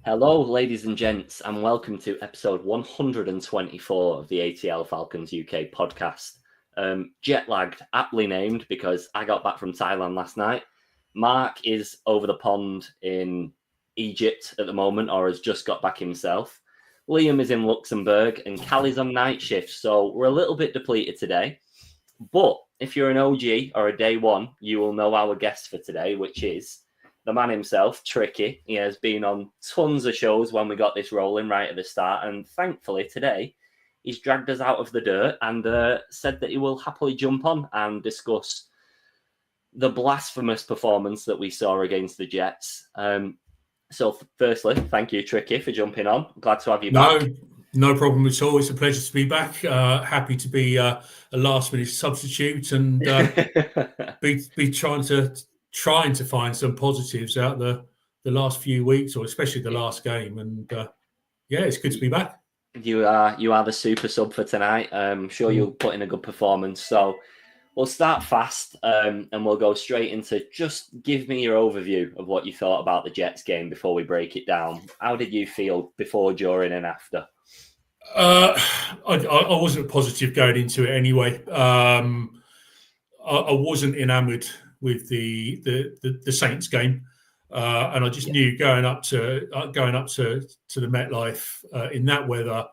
Hello, ladies and gents, and welcome to episode 124 of the ATL Falcons UK podcast. Jet lagged, aptly named because I got back from Thailand last night. Mark is over the pond in Egypt at the moment, or has just got back himself. Liam is in Luxembourg, and Callie's on night shift, so we're a little bit depleted today. But if you're an OG or a day one, you will know our guest for today, which is the man himself, Tricky. He has been on tons of shows when we got this rolling right at the start. And thankfully today, he's dragged us out of the dirt and said that he will happily jump on and discuss the blasphemous performance that we saw against the Jets. So firstly, thank you, Tricky, for jumping on. Glad to have you back. No problem at all. It's a pleasure to be back. Happy to be a last-minute substitute and be trying to find some positives out the last few weeks, or especially the last game. And it's good to be back. You are the super sub for tonight. I'm sure you'll put in a good performance. So we'll start fast and we'll go straight into just give me your overview of what you thought about the Jets game before we break it down. How did you feel before, during, and after? I wasn't positive going into it anyway. I wasn't enamoured with the Saints game, and I just knew going up to the MetLife in that weather,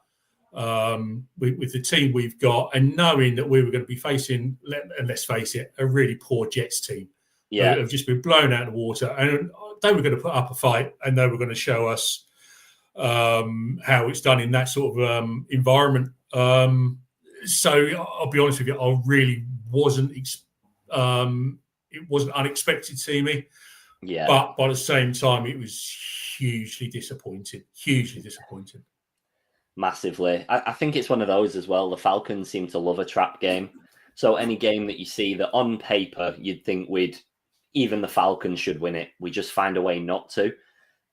with the team we've got, and knowing that we were going to be facing, and let's face it, a really poor Jets team. Yeah, have just been blown out of the water, and they were going to put up a fight, and they were going to show us how it's done in that sort of environment. So I'll be honest with you, I really wasn't. It wasn't unexpected to me. Yeah. But by the same time, it was hugely disappointing. Massively. I think it's one of those as well. The Falcons seem to love a trap game. So any game that you see that on paper you'd think even the Falcons should win it, we just find a way not to.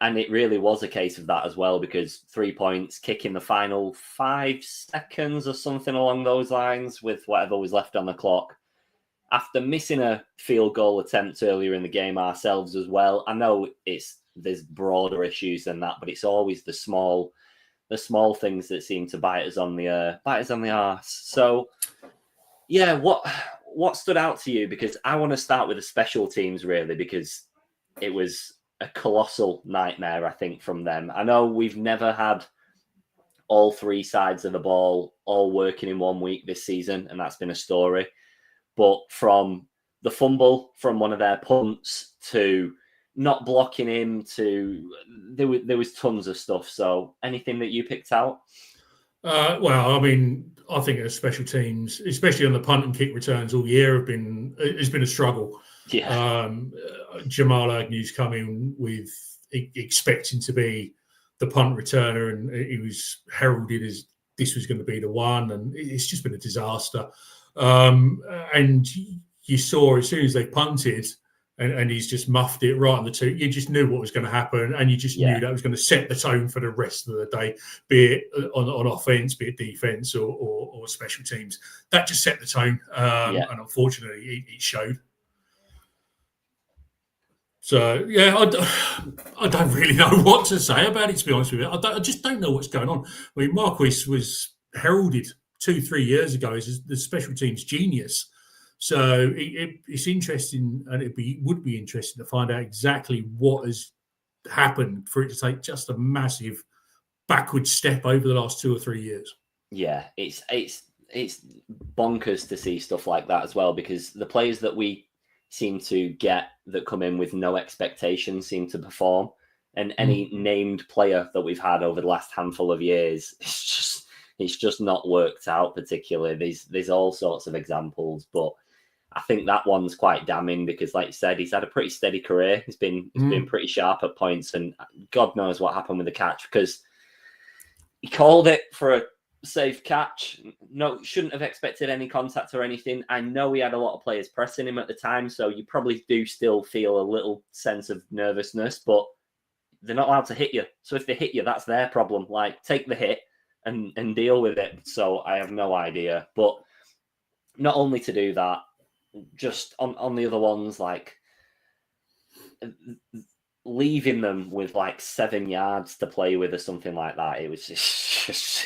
And it really was a case of that as well, because 3 points, kick in the final 5 seconds or something along those lines with whatever was left on the clock. After missing a field goal attempt earlier in the game ourselves as well. I know there's broader issues than that, but it's always the small things that seem to bite us on the arse. So, yeah, what stood out to you? Because I want to start with the special teams, really, because it was a colossal nightmare, I think, from them. I know we've never had all 3 sides of the ball all working in 1 week this season, and that's been a story. But from the fumble from one of their punts to not blocking him to there was tons of stuff. So anything that you picked out? Well, I mean, I think the special teams, especially on the punt and kick returns all year, has been a struggle. Yeah. Jamal Agnew's coming with expecting to be the punt returner, and he was heralded as this was going to be the one, and it's just been a disaster. And you saw as soon as they punted, and he's just muffed it right on the two. You just knew what was going to happen, and you just knew that was going to set the tone for the rest of the day, be it on offense, be it defense, or special teams. That just set the tone, and unfortunately, it showed. So I don't really know what to say about it, to be honest with you. I just don't know what's going on. I mean, Marquis was heralded 2-3 years ago as the special teams genius. So it's interesting, and would be interesting to find out exactly what has happened for it to take just a massive backward step over the last 2 or 3 years. Yeah, it's bonkers to see stuff like that as well, because the players that we seem to get that come in with no expectations seem to perform, and any named player that we've had over the last handful of years, it's just not worked out particularly. There's all sorts of examples, but I think that one's quite damning because, like you said, he's had a pretty steady career. He's been pretty sharp at points, and God knows what happened with the catch, because he called it for a safe catch. No, shouldn't have expected any contact or anything. I know he had a lot of players pressing him at the time, so you probably do still feel a little sense of nervousness, but they're not allowed to hit you. So if they hit you, that's their problem. Like, take the hit and deal with it. So I have no idea. But not only to do that, just on the other ones, like leaving them with like 7 yards to play with or something like that. It's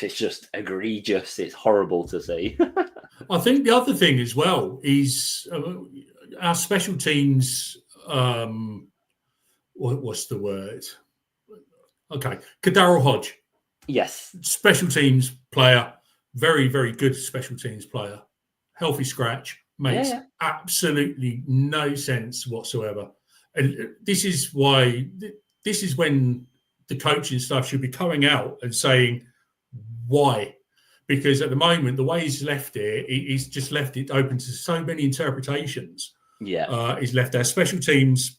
just egregious. It's horrible to see. I think the other thing as well is our special teams. What's the word? Okay, Kadarrell Hodge. Yes. Special teams player, very, very good special teams player. Healthy scratch, makes absolutely no sense whatsoever. And this is when the coaching staff should be coming out and saying why. Because at the moment, the way he's left it, he's just left it open to so many interpretations. Yeah. He's left our special teams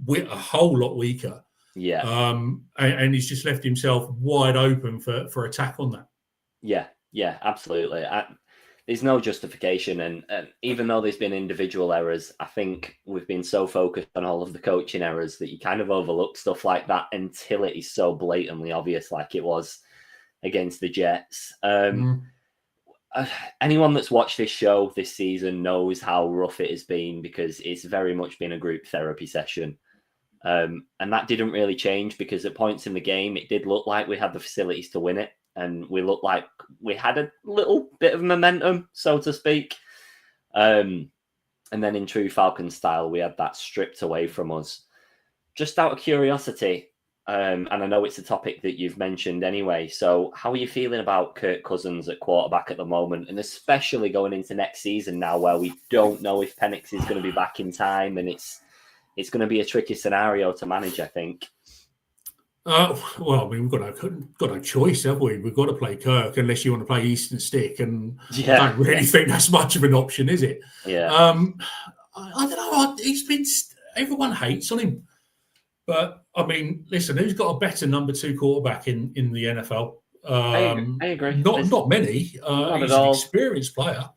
a whole lot weaker. Yeah. And he's just left himself wide open for attack on that. Yeah, absolutely. There's no justification. And even though there's been individual errors, I think we've been so focused on all of the coaching errors that you kind of overlook stuff like that until it is so blatantly obvious, like it was against the Jets. Anyone that's watched this show this season knows how rough it has been, because it's very much been a group therapy session. And that didn't really change, because at points in the game, it did look like we had the facilities to win it. And we looked like we had a little bit of momentum, so to speak. And then in true Falcons style, we had that stripped away from us. Just out of curiosity, and I know it's a topic that you've mentioned anyway, so how are you feeling about Kirk Cousins at quarterback at the moment, and especially going into next season now, where we don't know if Penix is going to be back in time, and it's going to be a tricky scenario to manage, I think. Well, I mean, we've got no choice, have we? We've got to play Kirk unless you want to play Eastern Stick, and I don't really think that's much of an option, is it? Yeah. I don't know. Everyone hates on him, but I mean, listen, who's got a better number 2 quarterback in the NFL? I agree. Not many. He's an experienced player.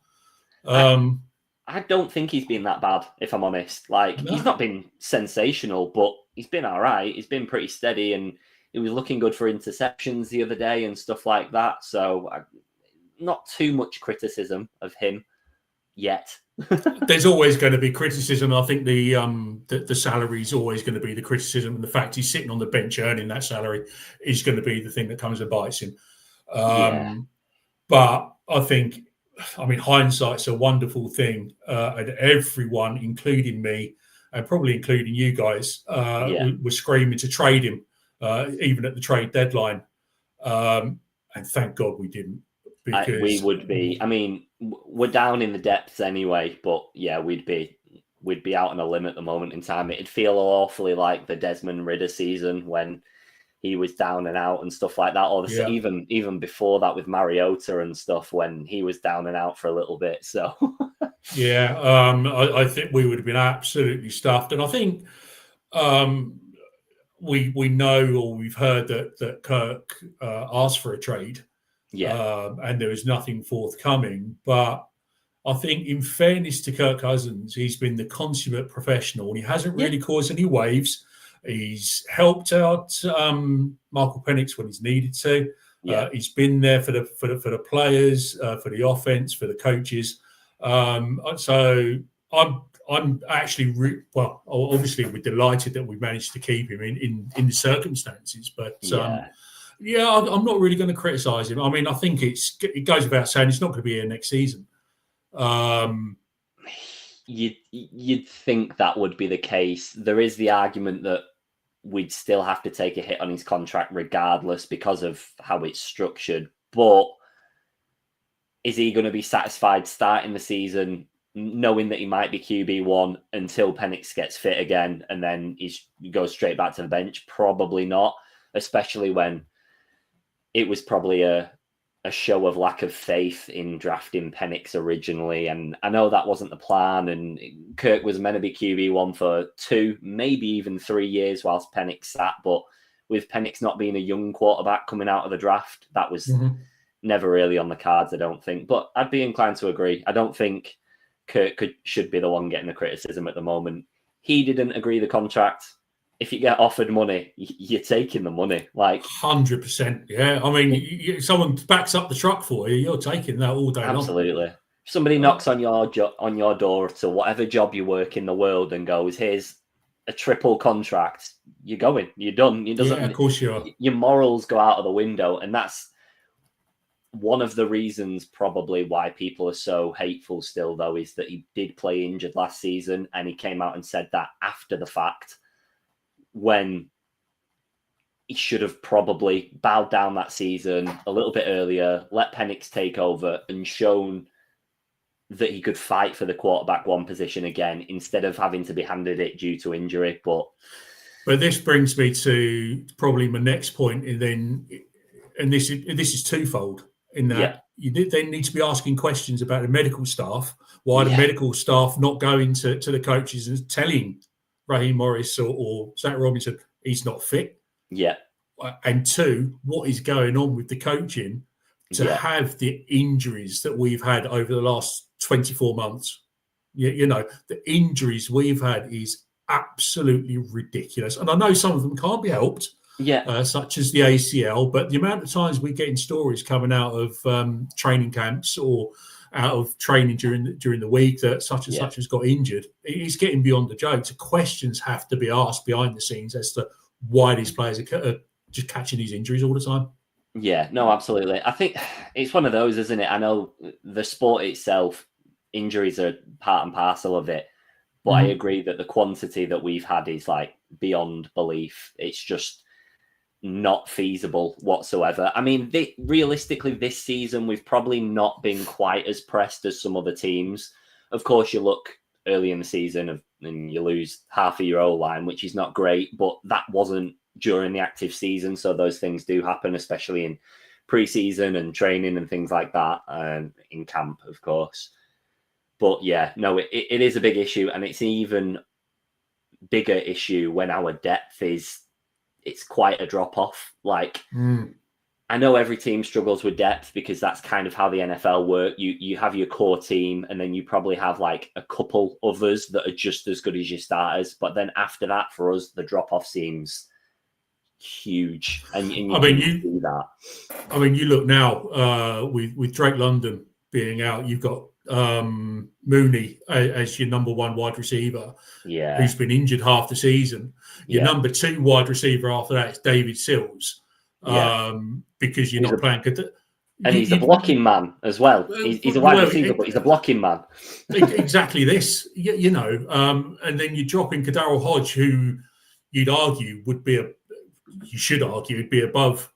I don't think he's been that bad, if I'm honest. He's not been sensational, but he's been all right. He's been pretty steady, and he was looking good for interceptions the other day and stuff like that. So not too much criticism of him yet. There's always going to be criticism. I think the salary is always going to be the criticism, and the fact he's sitting on the bench earning that salary is going to be the thing that comes and bites him. But I think, hindsight's a wonderful thing, and everyone, including me, and probably including you guys, were screaming to trade him, even at the trade deadline. And thank God we didn't. Because we would be. I mean, we're down in the depths anyway, but yeah, we'd be out on a limb at the moment in time. It'd feel awfully like the Desmond Ridder season when he was down and out and stuff like that, or even before that with Mariota and stuff, when he was down and out for a little bit. So I think we would have been absolutely stuffed, and I think we know, or we've heard that Kirk asked for a trade. And there was nothing forthcoming. But I think, in fairness to Kirk Cousins, he's been the consummate professional, and he hasn't really caused any waves. He's helped out Michael Penix when he's needed to. He's been there for the players, for the offense, for the coaches. So I'm actually obviously we're delighted that we managed to keep him in the circumstances, but. I'm not really going to criticise him. I mean, I think it goes without saying it's not going to be here next season. You'd think that would be the case. There is the argument that we'd still have to take a hit on his contract regardless because of how it's structured. But is he going to be satisfied starting the season knowing that he might be QB1 until Penix gets fit again and then he goes straight back to the bench? Probably not, especially when it was probably a show of lack of faith in drafting Penix originally. And I know that wasn't the plan. And Kirk was meant to be QB1 for 2, maybe even 3 years whilst Penix sat. But with Penix not being a young quarterback coming out of the draft, that was never really on the cards, I don't think. But I'd be inclined to agree. I don't think Kirk should be the one getting the criticism at the moment. He didn't agree the contract. If you get offered money, you're taking the money. 100%. Yeah. I mean, if someone backs up the truck for you, you're taking that all day long. Absolutely. If somebody knocks on your door to whatever job you work in the world and goes, here's a triple contract, you're going, you're done. It doesn't. Yeah, of course you are. Your morals go out of the window, and that's one of the reasons probably why people are so hateful still, though, is that he did play injured last season, and he came out and said that after the fact, when he should have probably bowed down that season a little bit earlier, let Penix take over, and shown that he could fight for the quarterback one position again instead of having to be handed it due to injury. But this brings me to probably my next point, and this is twofold. In that you then need to be asking questions about the medical staff. Why the medical staff not going to the coaches and telling Raheem Morris or Zach Robinson he's not fit? Yeah. And two, what is going on with the coaching to have the injuries that we've had over the last 24 months? You know, the injuries we've had is absolutely ridiculous. And I know some of them can't be helped. Such as the ACL, but the amount of times we're getting stories coming out of training camps or out of training during the week that such and such has got injured, it's getting beyond the joke. So questions have to be asked behind the scenes as to why these players are just catching these injuries all the time. Yeah, no, absolutely. I think it's one of those, isn't it? I know the sport itself, injuries are part and parcel of it, but I agree that the quantity that we've had is like beyond belief. It's just not feasible whatsoever. I mean, realistically, this season, we've probably not been quite as pressed as some other teams. Of course, you look early in the season and you lose half of your O-line, which is not great, but that wasn't during the active season. So those things do happen, especially in preseason and training and things like that, and in camp, of course. But yeah, no, it is a big issue, and it's an even bigger issue when our depth it's quite a drop-off. Like, I know every team struggles with depth because that's kind of how the NFL work. You have your core team, and then you probably have like a couple others that are just as good as your starters. But then after that, for us, the drop-off seems huge. And you see that. I mean, you look now with Drake London being out, you've got Mooney as your number one wide receiver, who's been injured half the season. Your number two wide receiver after that is David Sills, because you're not playing. And he's a blocking man as well. He's a wide receiver, but he's a blocking man. Exactly this, you know. And then you drop in Kadarrell Hodge, who you'd argue would be above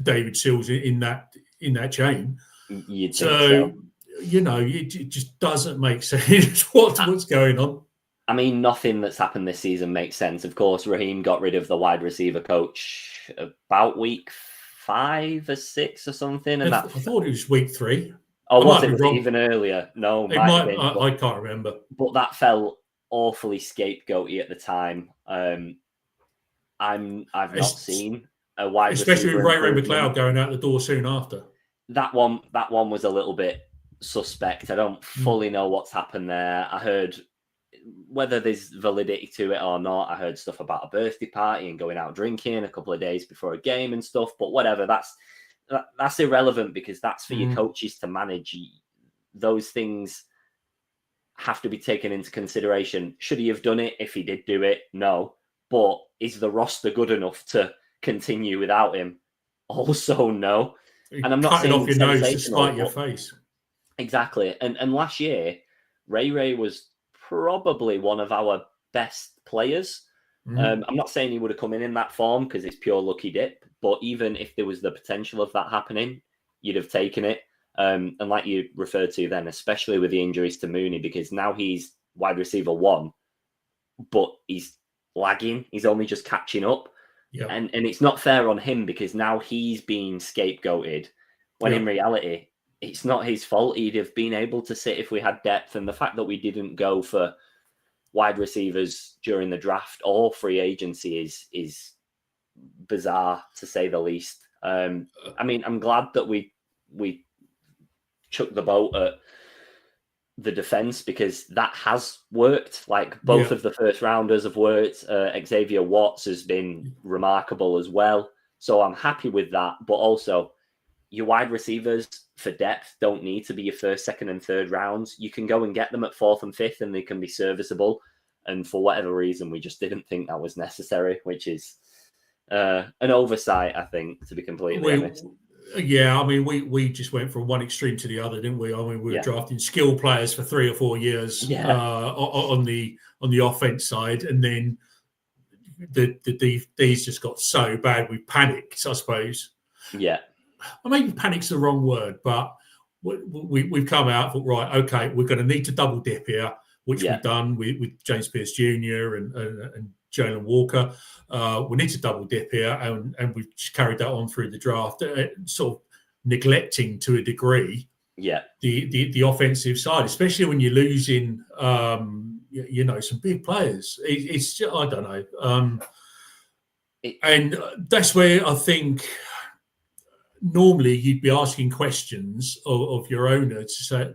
David Sills in that chain. You'd think so. You know, it just doesn't make sense what's going on. I mean, nothing that's happened this season makes sense. Of course, Raheem got rid of the wide receiver coach about week 5 or 6 or something. And I thought it was week 3. Oh, was it even earlier? No, it might have been, I can't remember. But that felt awfully scapegoaty at the time. I've not seen a wide receiver, especially with Ray McLeod going out the door soon after. That one was a little bit suspect. I don't fully know what's happened there. I heard, whether there's validity to it or not, I heard stuff about a birthday party and going out drinking a couple of days before a game and stuff. But whatever, that's irrelevant, because that's for your coaches to manage. Those things have to be taken into consideration. Should he have done it? If he did do it, no. But is the roster good enough to continue without him? Also, no. And I'm not saying off your nose to spite your face. Exactly. And last year, Ray was probably one of our best players. I'm not saying he would have come in that form because it's pure lucky dip, but even if there was the potential of that happening, you'd have taken it. And like you referred to then, especially with the injuries to Mooney, because now he's wide receiver 1, but he's lagging. He's only just catching up. Yep. And it's not fair on him, because now he's being scapegoated when in reality, it's not his fault. He'd have been able to sit if we had depth. And the fact that we didn't go for wide receivers during the draft or free agency is bizarre, to say the least. I mean, I'm glad that we chucked the boat at the defense, because that has worked. Like, both of the first rounders have worked. Xavier Watts has been remarkable as well. So I'm happy with that. But also, your wide receivers for depth don't need to be your first, second, and third rounds. You can go and get them at 4th and 5th, and they can be serviceable. And for whatever reason, we just didn't think that was necessary, which is an oversight, I think, to be completely honest. Yeah, I mean, we just went from one extreme to the other, didn't we? I mean, we were drafting skilled players for 3 or 4 years on the offense side, and then these just got so bad we panicked, I suppose. Yeah, I mean, panic's the wrong word, but we've come out, thought, right, okay, we're going to need to double dip here, which we've done with James Pierce Jr. and Jalen Walker. We need to double dip here, and we've just carried that on through the draft, sort of neglecting to a degree the offensive side, especially when you're losing, some big players. It's just, I don't know. And that's where I think normally you'd be asking questions of your owner to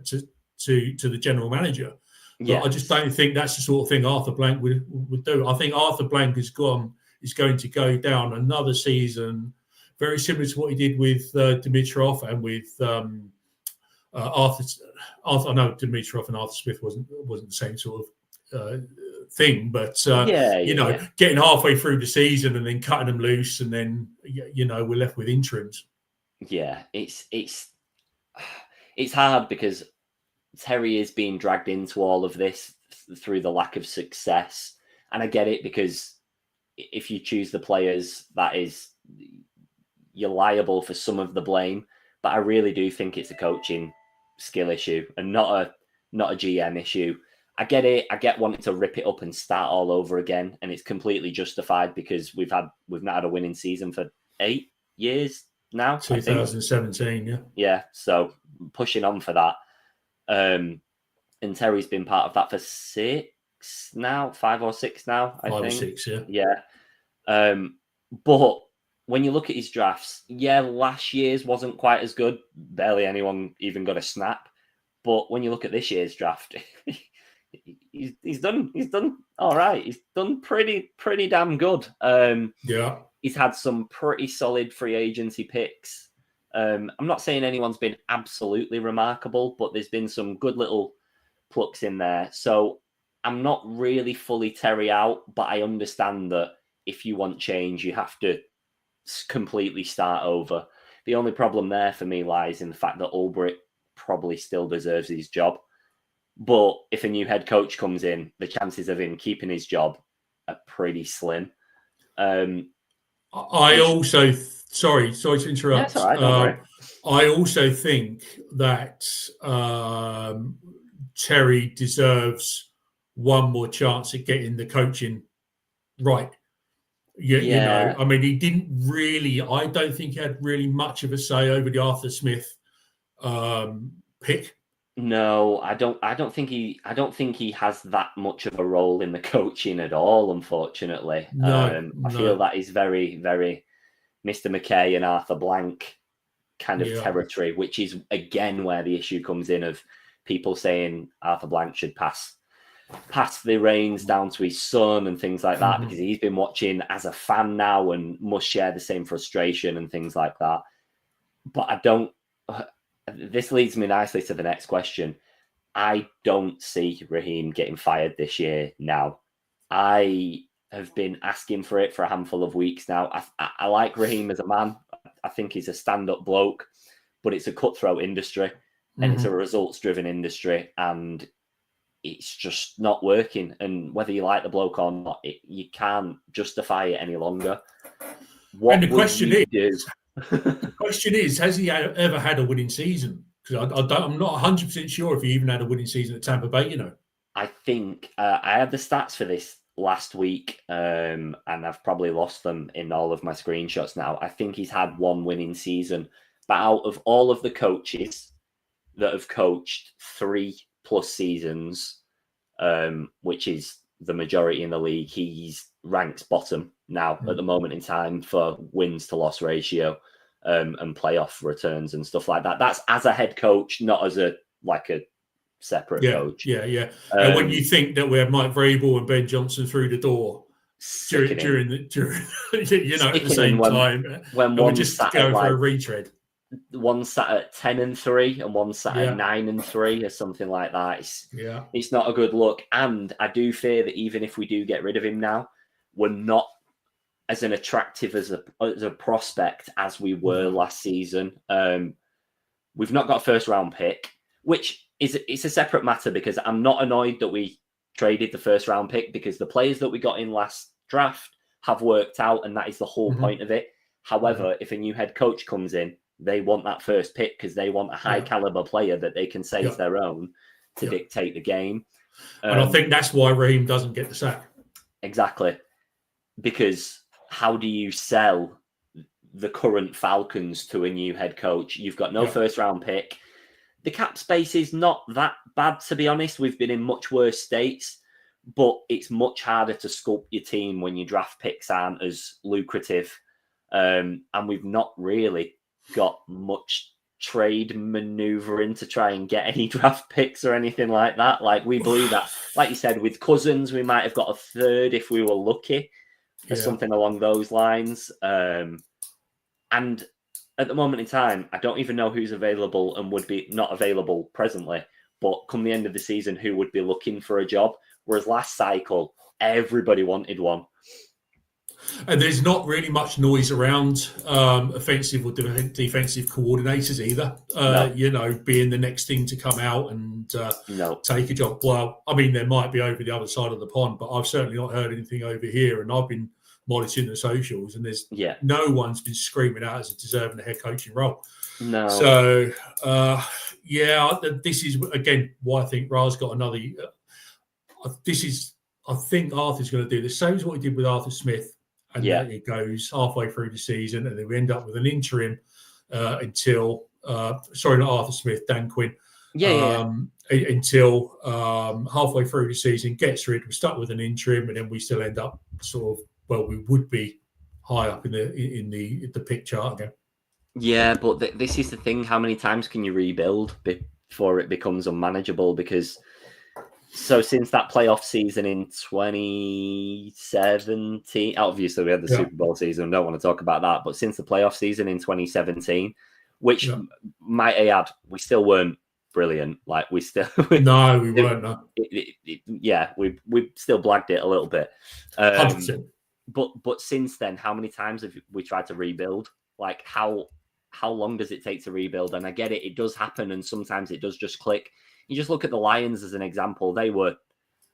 the general manager. But I just don't think that's the sort of thing Arthur Blank would do. I think Arthur Blank is going to go down another season very similar to what he did with Dimitrov and with Arthur. I know Dimitrov and Arthur Smith wasn't the same sort of thing, but getting halfway through the season and then cutting them loose, and then we're left with interims. Yeah, it's hard because Terry is being dragged into all of this through the lack of success, and I get it, because if you choose the players, you're liable for some of the blame. But I really do think it's a coaching skill issue and not a GM issue. I get it. I get wanting to rip it up and start all over again, and it's completely justified because we've not had a winning season for 8 years now. 2017, yeah. So pushing on for that, and Terry's been part of that for 5 or 6 now. I think 5 or 6, but when you look at his drafts, last year's wasn't quite as good. Barely anyone even got a snap. But when you look at this year's draft, he's done all right. He's done pretty damn good. He's had some pretty solid free agency picks. I'm not saying anyone's been absolutely remarkable, but there's been some good little plucks in there. So I'm not really fully Terry out, but I understand that if you want change, you have to completely start over. The only problem there for me lies in the fact that Ulbrich probably still deserves his job. But if a new head coach comes in, the chances of him keeping his job are pretty slim. Sorry to interrupt. That's all right, don't worry. I also think that Terry deserves one more chance at getting the coaching right. You know, I mean, he didn't really. I don't think he had really much of a say over the Arthur Smith pick. No, I don't think he has that much of a role in the coaching at all, unfortunately. I feel that is very, very Mr. McKay and Arthur Blank kind of territory, which is again where the issue comes in of people saying Arthur Blank should pass the reins down to his son and things like that, because he's been watching as a fan now and must share the same frustration and things like that. But this leads me nicely to the next question. I don't see Raheem getting fired this year now. I have been asking for it for a handful of weeks now. I like Raheem as a man. I think he's a stand-up bloke, but it's a cutthroat industry and it's a results-driven industry, and it's just not working. And whether you like the bloke or not, you can't justify it any longer. And the question is, has he ever had a winning season? Because I'm not 100% sure if he even had a winning season at Tampa Bay, I think I had the stats for this last week, and I've probably lost them in all of my screenshots now. I think he's had one winning season. But out of all of the coaches that have coached 3+ seasons, which is the majority in the league, he's ranked bottom now at the moment in time for wins to loss ratio and playoff returns and stuff like that. That's as a head coach, not as a separate coach. And when you think that we have Mike Vrabel and Ben Johnson through the door during at the same time, when we're just going for a retread. one sat at 10-3 and one sat at 9-3 or something like that. It's not a good look. And I do fear that even if we do get rid of him now, we're not as an attractive as a prospect as we were last season. We've not got a first round pick, which it's a separate matter, because I'm not annoyed that we traded the first round pick, because the players that we got in last draft have worked out, and that is the whole point of it. However, if a new head coach comes in, they want that first pick because they want a high caliber player that they can say is their own to dictate the game. And I think that's why Raheem doesn't get the sack. Exactly. Because how do you sell the current Falcons to a new head coach? You've got no first round pick. The cap space is not that bad, to be honest. We've been in much worse states, but it's much harder to sculpt your team when your draft picks aren't as lucrative. And we've not really got much trade maneuvering to try and get any draft picks or anything like that. Like, we believe that, like you said, with Cousins, we might have got a third if we were lucky, or something along those lines. And at the moment in time, I don't even know who's available and would be not available presently, but come the end of the season, who would be looking for a job. Whereas last cycle, everybody wanted one. And there's not really much noise around offensive or defensive coordinators either. No. Being the next thing to come out and take a job. Well, I mean, there might be over the other side of the pond, but I've certainly not heard anything over here. And I've been monitoring the socials, and there's no one's been screaming out as a deserving a head coaching role. No. So, this is, again, why I think Ra's got another. I think Arthur's going to do the same as what he did with Arthur Smith. And then it goes halfway through the season, and then we end up with an interim until not Arthur Smith, Dan Quinn. Until halfway through the season, gets rid. We're stuck with an interim, and then we still end up we would be high up in the pick chart again. Yeah, but this is the thing. How many times can you rebuild before it becomes unmanageable? Because since that playoff season in 2017, obviously we had the Super Bowl season, don't want to talk about that, but since the playoff season in 2017, which might I add, we still weren't brilliant. Like, we still... No, we weren't. No. We still blagged it a little bit. 100%. But since then, how many times have we tried to rebuild? Like, how long does it take to rebuild? And I get it, it does happen, and sometimes it does just click. You just look at the Lions as an example. They were,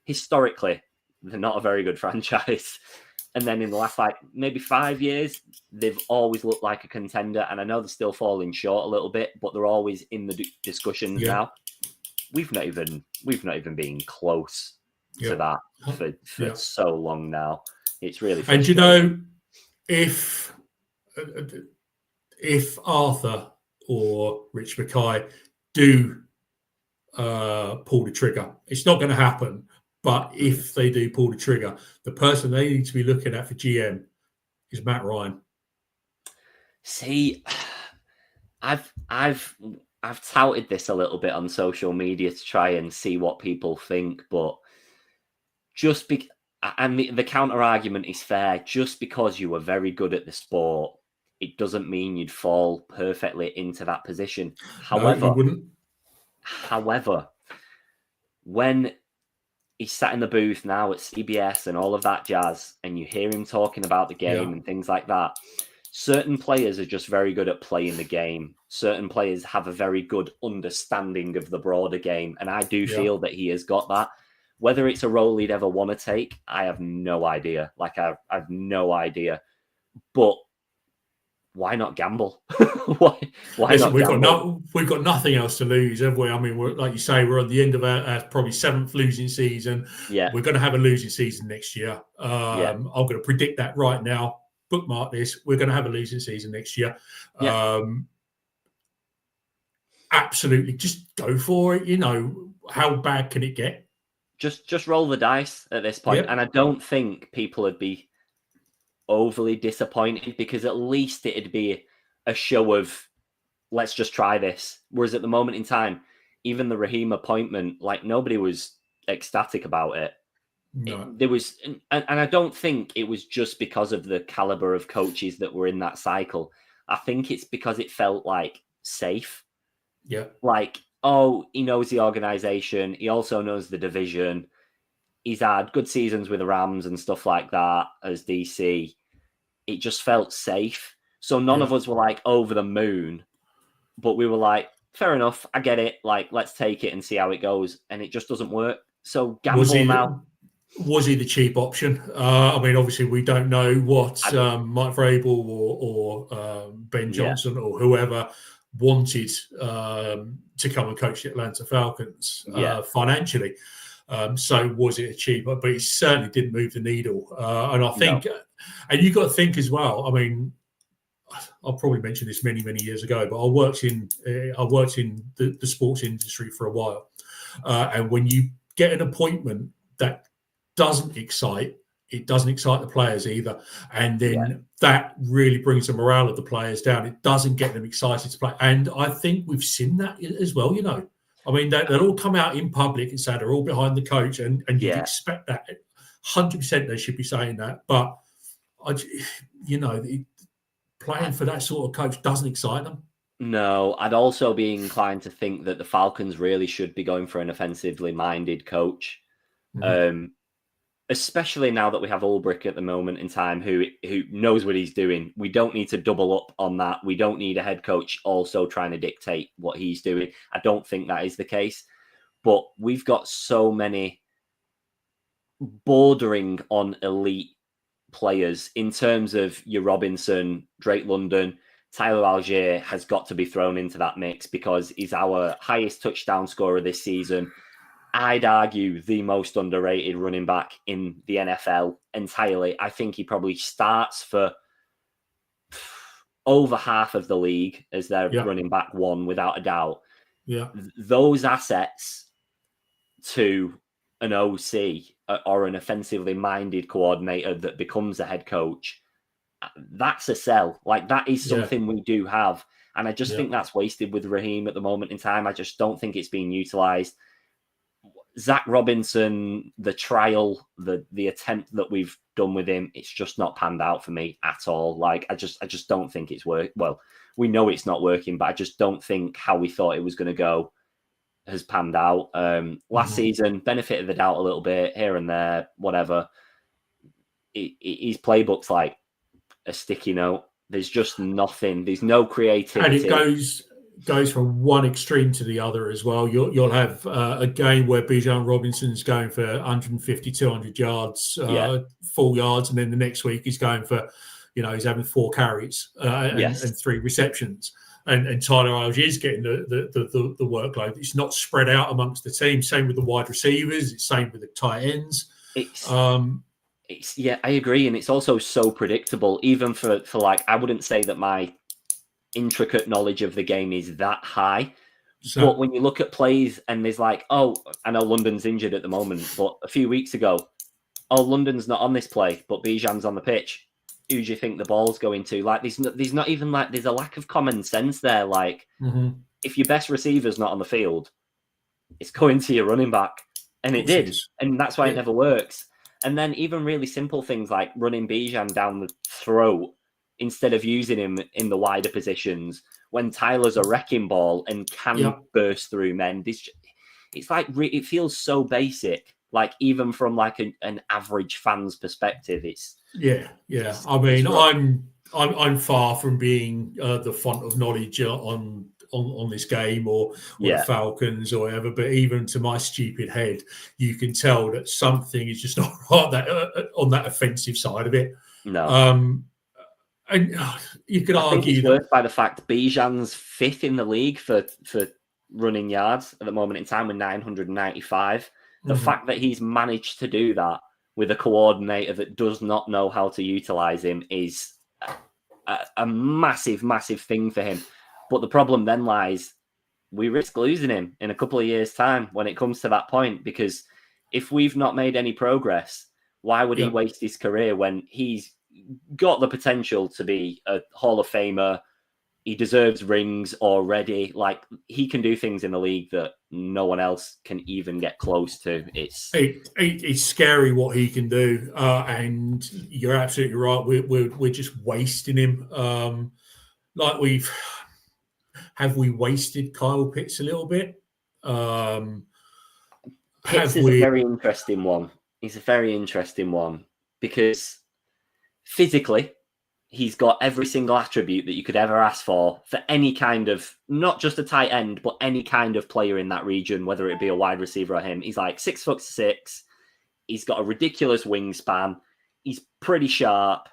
historically, they're not a very good franchise. And then in the last, maybe 5 years, they've always looked like a contender. And I know they're still falling short a little bit, but they're always in the discussions now. We've not even been close to that for so long now. It's really frustrating. And if Arthur or Rich Mackay do pull the trigger, it's not going to happen. But if they do pull the trigger, the person they need to be looking at for GM is Matt Ryan. See, I've touted this a little bit on social media to try and see what people think, but the counter argument is fair. Just because you were very good at the sport, it doesn't mean you'd fall perfectly into that position. However, when he's sat in the booth now at CBS and all of that jazz, and you hear him talking about the game and things like that, certain players are just very good at playing the game. Certain players have a very good understanding of the broader game, and I do feel that he has got that. Whether it's a role he'd ever want to take, I have no idea. I've no idea. But why not gamble? why Listen, not gamble? We've got nothing else to lose, have we? I mean, like you say, we're at the end of our probably 7th losing season. Yeah. We're going to have a losing season next year. I'm going to predict that right now. Bookmark this. We're going to have a losing season next year. Absolutely. Just go for it. How bad can it get? Just roll the dice at this point. And I don't think people would be overly disappointed, because at least it'd be a show of, let's just try this. Whereas at the moment in time, even the Raheem appointment, nobody was ecstatic about it. No. There was, and I don't think it was just because of the caliber of coaches that were in that cycle. I think it's because it felt like safe. Yeah. Like, oh, he knows the organization. He also knows the division. He's had good seasons with the Rams and stuff like that as DC. It just felt safe. So none of us were like over the moon, but we were like, fair enough, I get it. Like, let's take it and see how it goes. And it just doesn't work. So gamble now. Was he the cheap option? I mean, obviously, we don't know what Mike Vrabel or Ben Johnson or whoever wanted to come and coach the Atlanta Falcons financially. So was it a cheaper? But it certainly didn't move the needle. And I think, and you've got to think as well. I mean, I'll probably mention this many years ago, but I worked in the sports industry for a while, and when you get an appointment that doesn't excite the players either, and then that really brings the morale of the players down. It doesn't get them excited to play, and I think we've seen that as well. You know, I mean, they'll all come out in public and say they're all behind the coach, and you'd expect that 100% they should be saying that, but playing for that sort of coach doesn't excite them. No, I'd also be inclined to think that the Falcons really should be going for an offensively minded coach. Especially now that we have Ulbrich at the moment in time who knows what he's doing. We don't need to double up on that. We don't need a head coach also trying to dictate what he's doing. I don't think that is the case. But we've got so many bordering on elite players in terms of your Robinson, Drake London. Tyler Algier has got to be thrown into that mix because he's our highest touchdown scorer this season. I'd argue the most underrated running back in the NFL entirely. I think he probably starts for over half of the league as their running back one, without a doubt. Yeah. Those assets to an OC or an offensively minded coordinator that becomes a head coach, that's a sell. Like, that is something we do have. And I just think that's wasted with Raheem at the moment in time. I just don't think it's being utilized. Zach Robinson, the trial, the attempt that we've done with him, it's just not panned out for me at all. Like, I just don't think it's work. Well, we know it's not working, but I just don't think how we thought it was going to go has panned out. Last season, benefit of the doubt a little bit here and there, whatever. His playbook's like a sticky note. There's just nothing. There's no creativity. And it goes from one extreme to the other as well. You'll have a game where Bijan Robinson's going for 150, 200 yards, full yards, and then the next week he's going for, he's having 4 carries and 3 receptions. And Tyler Algier's getting the workload. It's not spread out amongst the team. Same with the wide receivers. It's same with the tight ends. I agree, and it's also so predictable. Even for like, I wouldn't say that my intricate knowledge of the game is that high, but when you look at plays and there's like, oh, I know London's injured at the moment, but a few weeks ago, oh, London's not on this play, but Bijan's on the pitch. Who do you think the ball's going to? Like, there's not even like, there's a lack of common sense there. Like, if your best receiver's not on the field, it's going to your running back, and it did, and that's why it never works. And then even really simple things like running Bijan down the throat instead of using him in the wider positions when Tyler's a wrecking ball and can burst through men. It's like, it feels so basic. Like, even from like an average fan's perspective, it's I mean, I'm far from being the font of knowledge on this game or the Falcons or whatever, but even to my stupid head, you can tell that something is just not right on that offensive side of it. No. And you could argue it's worth by the fact Bijan's 5th in the league for running yards at the moment in time with 995. The fact that he's managed to do that with a coordinator that does not know how to utilize him is a massive, massive thing for him. But the problem then lies, we risk losing him in a couple of years' time when it comes to that point, because if we've not made any progress, why would he waste his career when he's got the potential to be a Hall of Famer? He deserves rings already. Like, he can do things in the league that no one else can even get close to. It's scary what he can do, and you're absolutely right. We're just wasting him. have we wasted Kyle Pitts a little bit? Pitts is a very interesting one. He's a very interesting one because physically, he's got every single attribute that you could ever ask for any kind of, not just a tight end, but any kind of player in that region, whether it be a wide receiver or him. He's like 6'6". He's got a ridiculous wingspan. He's pretty sharp,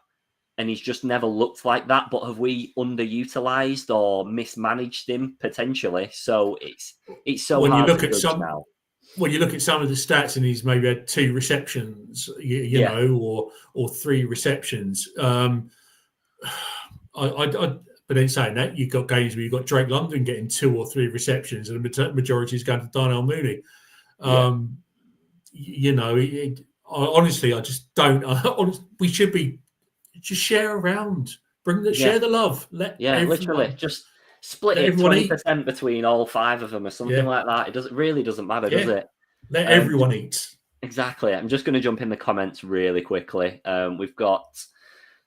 and he's just never looked like that. But have we underutilized or mismanaged him potentially? So it's so when hard you look to at judge now. When you look at some of the ststats, and he's maybe had 2 receptions, you know, or 3 receptions. But then saying that, you've got games where you've got Drake London getting 2 or 3 receptions, and the majority is going to Darnell Mooney. You know, honestly, I just don't. We should be just share around, share the love. Literally just split it 20% between all 5 of them or something like that. It really doesn't matter, does it? Let everyone eat. Exactly. I'm just going to jump in the comments really quickly. We've got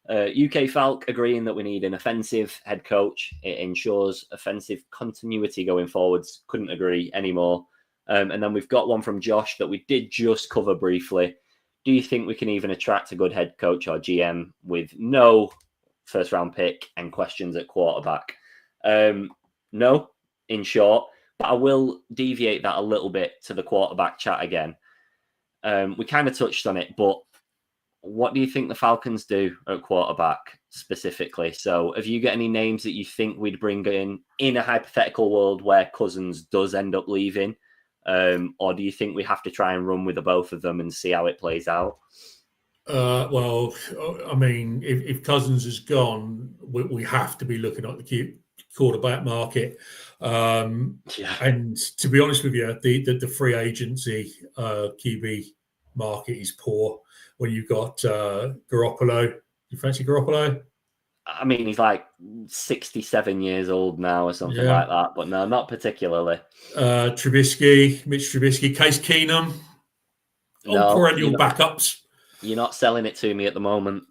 UK Falk agreeing that we need an offensive head coach. It ensures offensive continuity going forwards. Couldn't agree anymore. And then we've got one from Josh that we did just cover briefly. Do you think we can even attract a good head coach or GM with no first round pick and questions at quarterback? No, in short. But I will deviate that a little bit to the quarterback chat again. We kind of touched on it, but what do you think the Falcons do at quarterback specifically? So have you got any names that you think we'd bring in a hypothetical world where Cousins does end up leaving? Or do you think we have to try and run with the both of them and see how it plays out? Well, I mean, if Cousins is gone, we have to be looking at the quarterback market. And to be honest with you, the free agency QB market is poor. When you've got Garoppolo, you fancy Garoppolo? I mean, he's like 67 years old now or something like that, but no, not particularly. Mitch Trubisky, Case Keenum, all perennial backups. You're not selling it to me at the moment.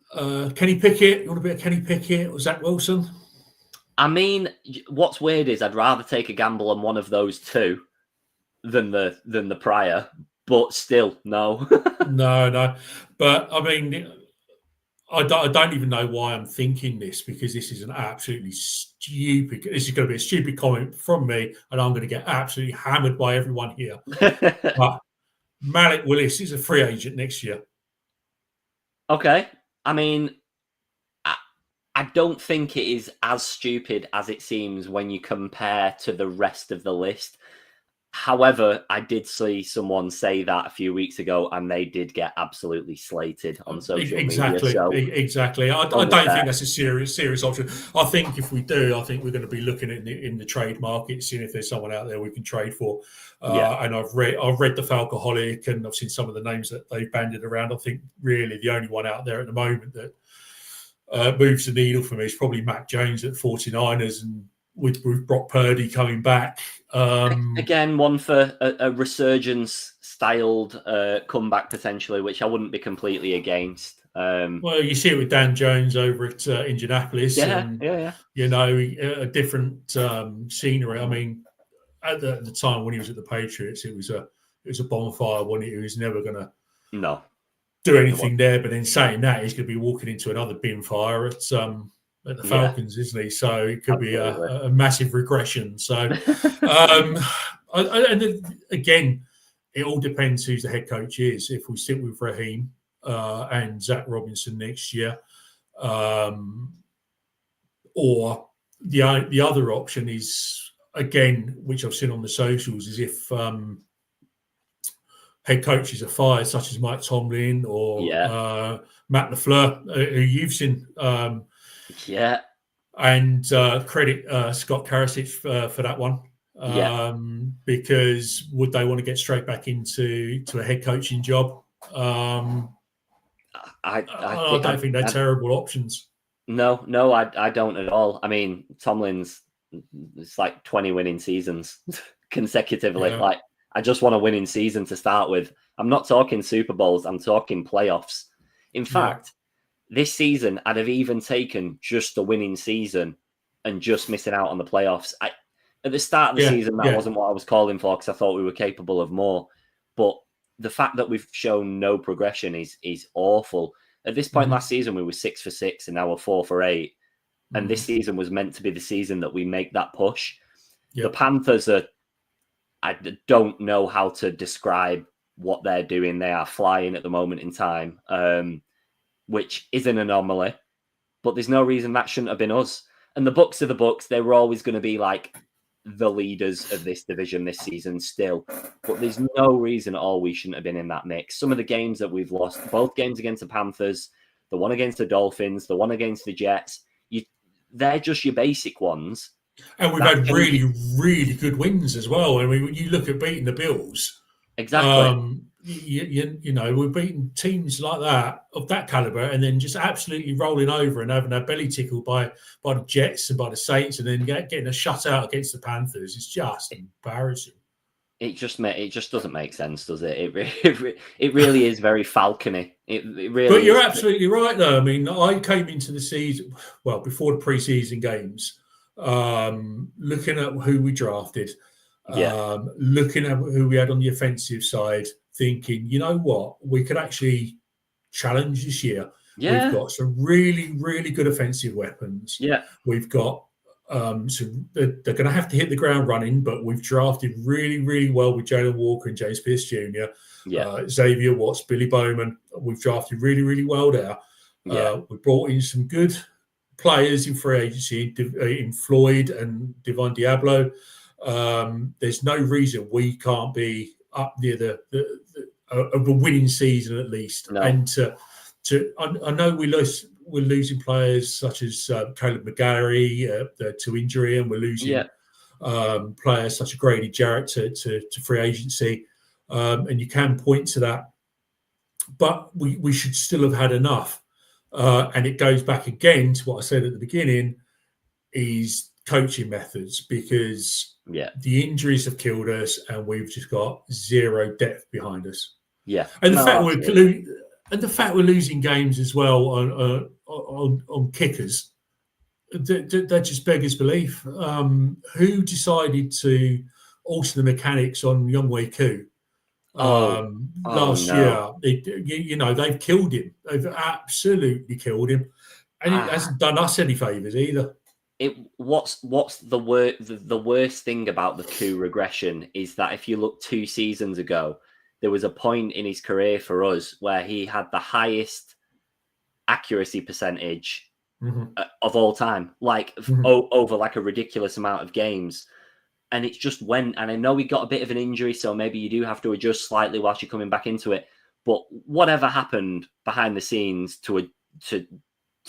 Kenny Pickett, you want a bit of Kenny Pickett or Zach Wilson? I mean, what's weird is I'd rather take a gamble on one of those 2 than the prior, but still, no. No. But I mean, I don't even know why I'm thinking this, because this is an absolutely stupid. This is going to be a stupid comment from me, and I'm going to get absolutely hammered by everyone here. But Malik Willis is a free agent next year. Okay. I mean, I don't think it is as stupid as it seems when you compare to the rest of the list. However, I did see someone say that a few weeks ago, and they did get absolutely slated on social media. So exactly. I don't think that's a serious option. I think if we do, I think we're going to be looking in the trade market, seeing if there's someone out there we can trade for. And I've read the Falcoholic, and I've seen some of the names that they've banded around. I think really the only one out there at the moment that moves the needle for me is probably Mac Jones at 49ers, and with Brock Purdy coming back. Again, one for a resurgence-styled comeback potentially, which I wouldn't be completely against. Well, you see it with Dan Jones over at Indianapolis. Yeah. You know, a different scenery. I mean, at the time when he was at the Patriots, it was a bonfire, wasn't it? He was never going to do anything there. But in saying that, he's going to be walking into another bin fire at the Falcons, isn't he? So it could be a massive regression. So, and again, it all depends who the head coach is. If we stick with Raheem and Zach Robinson next year, or the other option is, again, which I've seen on the socials, is if head coaches are fired, such as Mike Tomlin or Matt LaFleur, who you've seen. And credit Scott Karasic for that one. Because would they want to get straight back into a head coaching job? I don't think they're terrible options. No, I don't at all. I mean, Tomlin's, it's like 20 winning seasons consecutively. Like, I just want a winning season to start with. I'm not talking Super Bowls. I'm talking playoffs. In fact, this season, I'd have even taken just a winning season and just missing out on the playoffs. At the start of the season, that wasn't what I was calling for because I thought we were capable of more. But the fact that we've shown no progression is awful. At this point last season, we were 6 for 6 and now we're 4 for 8. And this season was meant to be the season that we make that push. The Panthers I don't know how to describe what they're doing. They are flying at the moment in time, which is an anomaly. But there's no reason that shouldn't have been us. And the Bucks are the Bucks. They were always going to be like the leaders of this division this season still. But there's no reason at all we shouldn't have been in that mix. Some of the games that we've lost, both games against the Panthers, the one against the Dolphins, the one against the Jets, they're just your basic ones. And we've had really, really good wins as well. I mean, when you look at beating the Bills, exactly. You know, we're beating teams like that, of that caliber, and then just absolutely rolling over and having our belly tickled by the Jets and by the Saints, and then getting a shutout against the Panthers. It's just embarrassing. It just doesn't make sense, does it? It really is very Falcon-y. It really. But you're absolutely right, though. I mean, I came into the season, well, before the preseason games, looking at who we drafted, looking at who we had on the offensive side, thinking, you know what, we could actually challenge this year. Yeah. We've got some really, really good offensive weapons. Yeah. We've got so they're going to have to hit the ground running, but we've drafted really, really well with Jalen Walker and James Pierce Jr. Yeah. Xavier Watts, Billy Bowman. We've drafted really, really well there. Yeah. We brought in some good players in free agency in Floyd and Devon Diablo. There's no reason we can't be up near a winning season at least. No. And I know we're losing players such as Caleb McGarry to injury, and we're losing players such as Grady Jarrett to free agency, and you can point to that. But we should still have had enough. And it goes back again to what I said at the beginning, is coaching methods, because the injuries have killed us and we've just got zero depth behind us. Yeah. And the fact we're losing games as well on kickers, that just beggars belief. Who decided to alter the mechanics on Younghoe Koo? Last year, they've killed him. They've absolutely killed him, and it hasn't done us any favors either. What's the worst thing about the Koo regression is that if you look 2 seasons ago, there was a point in his career for us where he had the highest accuracy percentage of all time, over like a ridiculous amount of games. And it's just went, and I know he got a bit of an injury, so maybe you do have to adjust slightly whilst you're coming back into it. But whatever happened behind the scenes to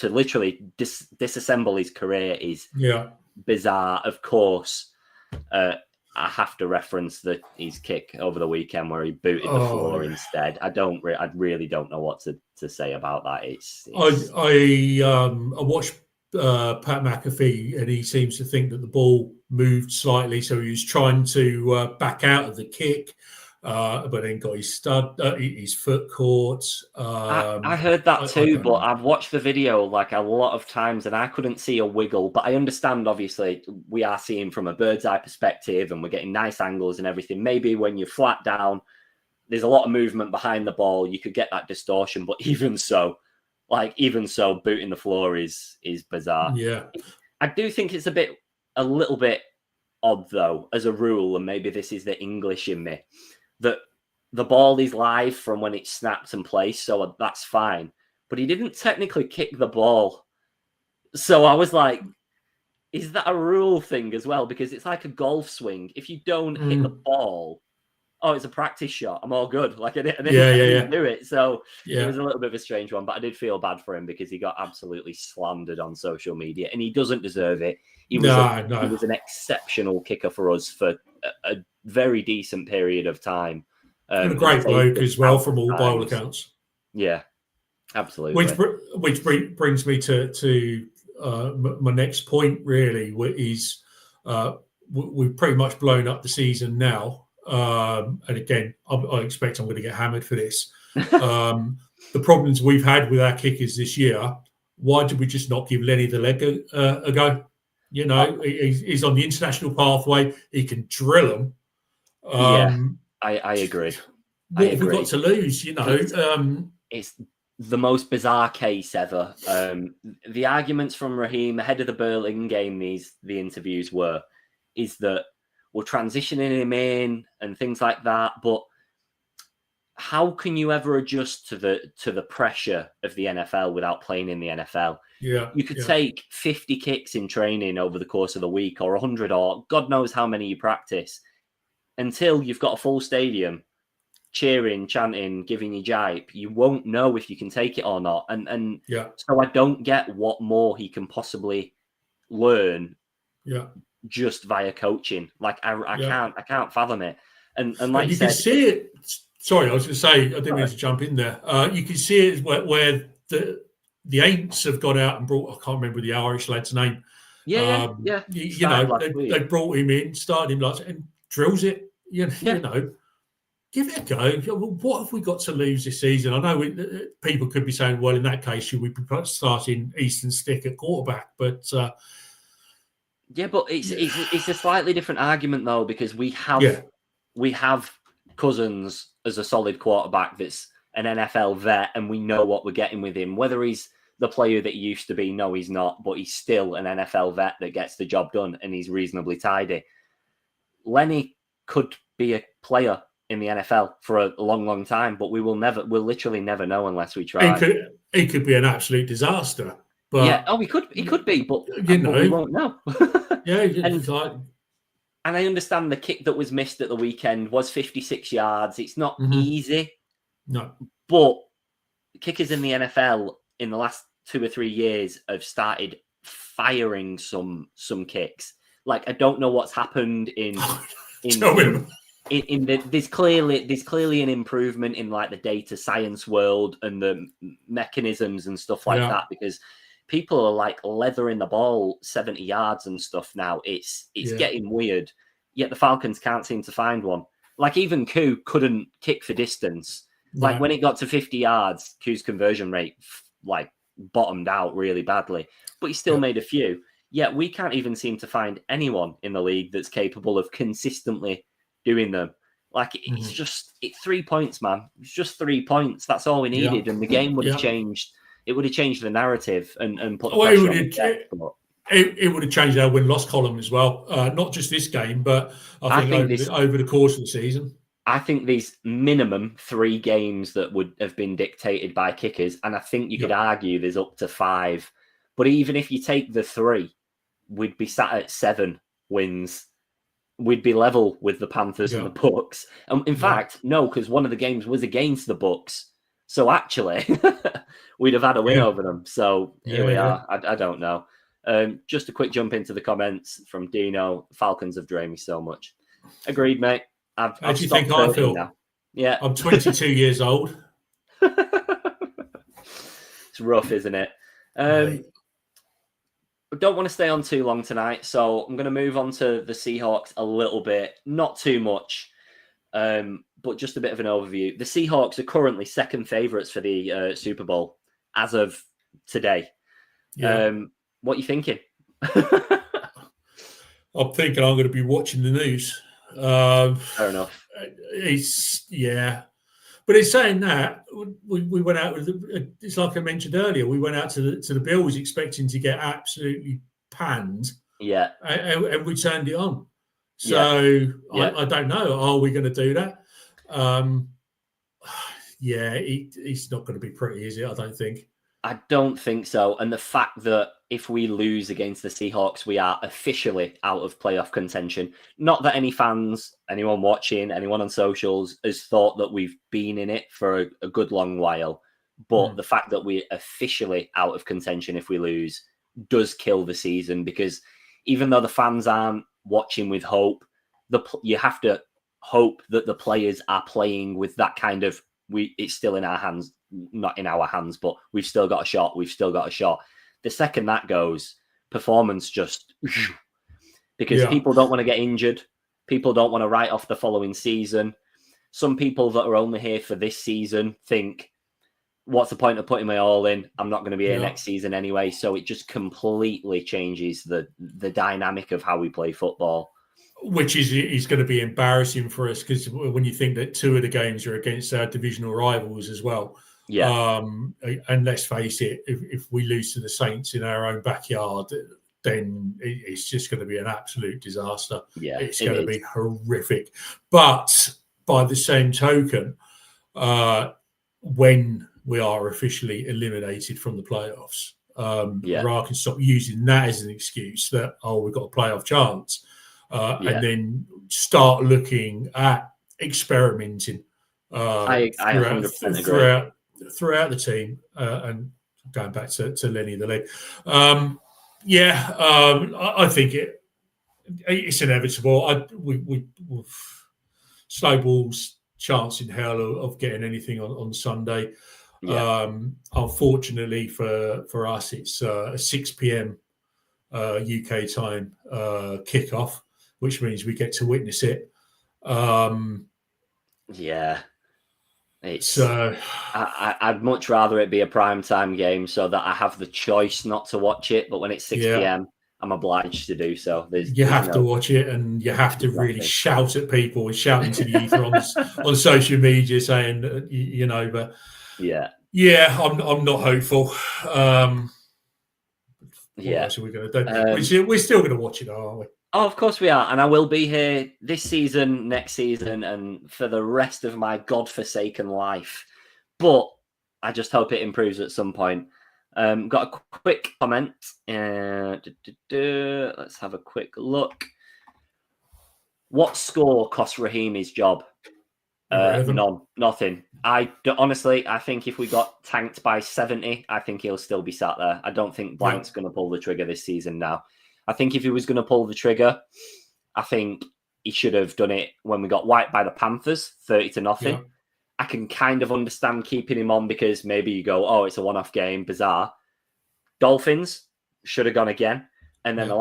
literally disassemble his career is bizarre. Of course, I have to reference his kick over the weekend where he booted the floor instead. I really don't know what to say about that. I watched Pat McAfee, and he seems to think that the ball moved slightly, so he was trying to back out of the kick, but then got his foot caught. I heard that too, but I've watched the video like a lot of times and I couldn't see a wiggle. But I understand, obviously, we are seeing from a bird's eye perspective and we're getting nice angles and everything. Maybe when you're flat down, there's a lot of movement behind the ball, you could get that distortion. But even so, booting the floor is bizarre. Yeah. I do think it's a little bit odd, though, as a rule, and maybe this is the English in me, that the ball is live from when it's snapped and placed, so that's fine. But he didn't technically kick the ball. So I was like, is that a rule thing as well? Because it's like a golf swing. If you don't hit the ball, it's a practice shot, I'm all good. Like I didn't do it. So it was a little bit of a strange one, but I did feel bad for him because he got absolutely slandered on social media and he doesn't deserve it. He was an exceptional kicker for us for a very decent period of time. And a great bloke as well, from all bowl accounts. Yeah, absolutely. Which brings me to my next point, really, is we've pretty much blown up the season now. And again, I expect I'm going to get hammered for this. The problems we've had with our kickers this year, why did we just not give Lenny the leg a go? You know, he's on the international pathway. He can drill them. I agree. What have we got to lose? You know, it's the most bizarre case ever. The arguments from Raheem ahead of the Berlin game, the interviews is that we're transitioning him in and things like that. But how can you ever adjust to the pressure of the NFL without playing in the NFL? Yeah, you could take 50 kicks in training over the course of the week, or 100, or God knows how many you practice, until you've got a full stadium cheering, chanting, giving you jipe. You won't know if you can take it or not. And so I don't get what more he can possibly learn. Just via coaching. Like I can't fathom it. And like you can see it. Sorry, I was going to say, I didn't mean to jump in there. You can see it where the Aints have got out and brought, I can't remember the Irish lad's name. You know, they brought him in, started him and drills it. You know, give it a go. What have we got to lose this season? I know people could be saying, well, in that case, should we be starting Easton Stick at quarterback? But but it's a slightly different argument though, because we have Cousins as a solid quarterback that's an NFL vet, and we know what we're getting with him. Whether he's the player that he used to be, no, he's not, but he's still an NFL vet that gets the job done, and he's reasonably tidy. Lenny could be a player in the NFL for a long, long time, but we'll literally never know unless we try. He could be an absolute disaster. But he could be, but we won't know. And I understand the kick that was missed at the weekend was 56 yards. It's not easy. No. But kickers in the NFL in the last 2 or 3 years have started firing some kicks. Like, I don't know what's happened there's clearly an improvement in like the data science world and the mechanisms and stuff like that, because people are like leathering the ball 70 yards and stuff now. It's getting weird. Yet the Falcons can't seem to find one. Like even Koo couldn't kick for distance. Like when it got to 50 yards, Koo's conversion rate like bottomed out really badly. But he still made a few. Yet we can't even seem to find anyone in the league that's capable of consistently doing them. Like it's 3 points, man. It's just 3 points. That's all we needed, and the game would have changed. It would have changed the narrative and put the pressure on the deck. It would have changed our win-loss column as well. Not just this game, but I think over the course of the season. I think these minimum 3 games that would have been dictated by kickers, and I think you could argue there's up to 5. But even if you take the 3, we'd be sat at 7 wins. We'd be level with the Panthers and the Bucks. And in fact, no, because one of the games was against the Bucks. So actually, we'd have had a win over them. So here we are. I don't know. Just a quick jump into the comments from Dino. Falcons have drained me so much. Agreed, mate. How do you think I feel? Now. Yeah. I'm 22 years old. It's rough, isn't it? I don't want to stay on too long tonight, so I'm going to move on to the Seahawks a little bit. Not too much, but just a bit of an overview. The Seahawks are currently second favourites for the Super Bowl as of today. Yeah. What are you thinking? I'm thinking I'm going to be watching the news. Fair enough. But in saying that, we went out with it's like I mentioned earlier. We went out to the Bills expecting to get absolutely panned. Yeah, and we turned it on. So I don't know. Are we going to do that? It's not going to be pretty, is it? I don't think. I don't think so. And the fact that if we lose against the Seahawks, we are officially out of playoff contention. Not that any fans, anyone watching, anyone on socials has thought that we've been in it for a good long while. But the fact that we're officially out of contention if we lose does kill the season, because even though the fans aren't watching with hope, you have to hope that the players are playing with that kind of, it's still in our hands. Not in our hands, but we've still got a shot. The second that goes, performance just... Because people don't want to get injured. People don't want to write off the following season. Some people that are only here for this season think, what's the point of putting my all in? I'm not going to be here Yeah. next season anyway. So it just completely changes the dynamic of how we play football. Which is going to be embarrassing for us, because when you think that 2 of the games are against our divisional rivals as well. Yeah. And let's face it, if we lose to the Saints in our own backyard, then it's just going to be an absolute disaster. Yeah, it's going to be horrific. But by the same token, when we are officially eliminated from the playoffs, Ra can stop using that as an excuse that, we've got a playoff chance. And then start looking at experimenting I 100% agree. Throughout the team, and going back to Lenny the Leg. I think it's inevitable. We Snowball's chance in hell of getting anything on Sunday. Yeah. Unfortunately for us, it's a 6 p.m. UK time kickoff, which means we get to witness it. I'd much rather it be a primetime game so that I have the choice not to watch it. But when it's 6 p.m., I'm obliged to do so. You have to watch it, and you have to really shout at people and shout into the ether on social media saying, but I'm not hopeful. What else are we going to do? We're still going to watch it, aren't we? Oh, of course we are. And I will be here this season, next season, and for the rest of my godforsaken life. But I just hope it improves at some point. Got a quick comment. Let's have a quick look. What score cost Raheem his job? None. Nothing. Honestly, I think if we got tanked by 70, I think he'll still be sat there. I don't think Blank's going to pull the trigger this season now. I think if he was going to pull the trigger, I think he should have done it when we got wiped by the Panthers, 30-0. Yeah. I can kind of understand keeping him on because maybe you go, it's a one-off game, bizarre. Dolphins should have gone again. And then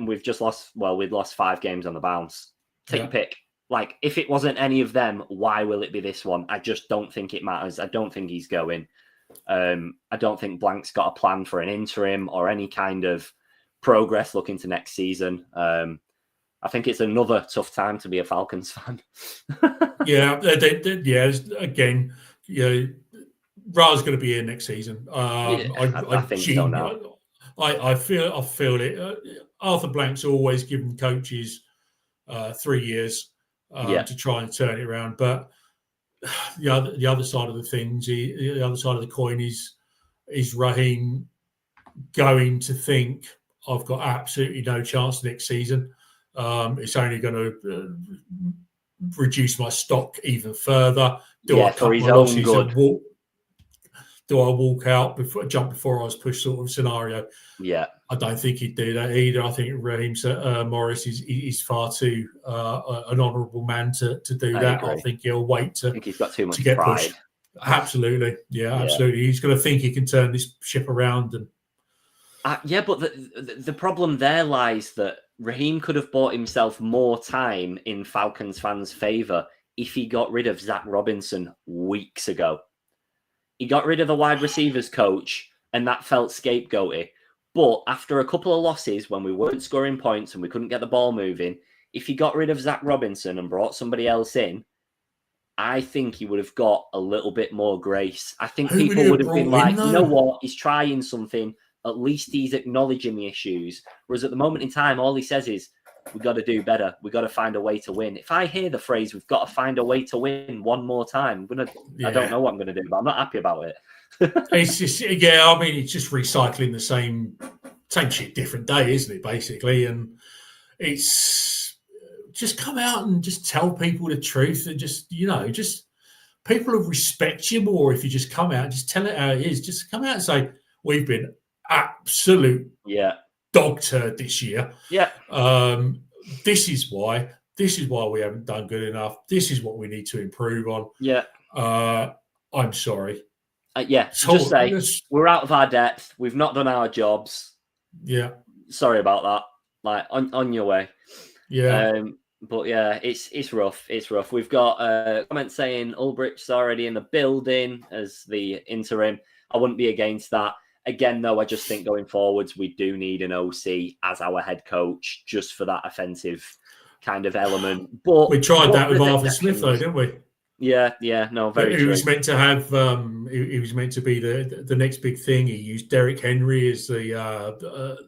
we've just lost, we'd lost 5 games on the bounce. Take your pick. Like, if it wasn't any of them, why will it be this one? I just don't think it matters. I don't think he's going. I don't think Blank's got a plan for an interim or any kind of progress looking to next season. I think it's another tough time to be a Falcons fan. Again, Ra's going to be here next season. I think so now. I feel it. Arthur Blank's always given coaches 3 years to try and turn it around, but the other side of the things, the other side of the coin is Raheem going to think, I've got absolutely no chance next season. It's only going to reduce my stock even further. Do I cut my losses and walk? Do I walk out jump before I was pushed sort of scenario? Yeah. I don't think he'd do that either. I think Raheem Morris is far too an honourable man to do that. I think he'll wait to. I think he's got too much get pride. Pushed. Absolutely. Yeah, absolutely. He's going to think he can turn this ship around. And but the problem there lies that Raheem could have bought himself more time in Falcons fans' favour if he got rid of Zach Robinson weeks ago. He got rid of the wide receivers coach, and that felt scapegoaty. But after a couple of losses, when we weren't scoring points and we couldn't get the ball moving, if he got rid of Zach Robinson and brought somebody else in, I think he would have got a little bit more grace. I think people would have been like, you know what, he's trying something. At least he's acknowledging the issues. Whereas at the moment in time, all he says is, we got to do better. We got to find a way to win. If I hear the phrase, we've got to find a way to win one more time, I don't know what I'm going to do, but I'm not happy about it. It's just, it's just recycling the same shit, different day, isn't it, basically? And it's just come out and just tell people the truth and just people will respect you more if you just come out and just tell it how it is. Just come out and say, we've been absolute dog turd this year. Yeah. This is why we haven't done good enough. This is what we need to improve on. Yeah. I'm sorry. Just say we're out of our depth. We've not done our jobs. Yeah. Sorry about that. Like on your way. Yeah. But yeah, it's rough. It's rough. We've got a comment saying Ulbricht's already in the building as the interim. I wouldn't be against that. Again, though, I just think going forwards, we do need an OC as our head coach just for that offensive kind of element. But we tried that with Arthur Smith, though, didn't we? Yeah, no, very true. He was meant to have. He was meant to be the next big thing. He used Derrick Henry as the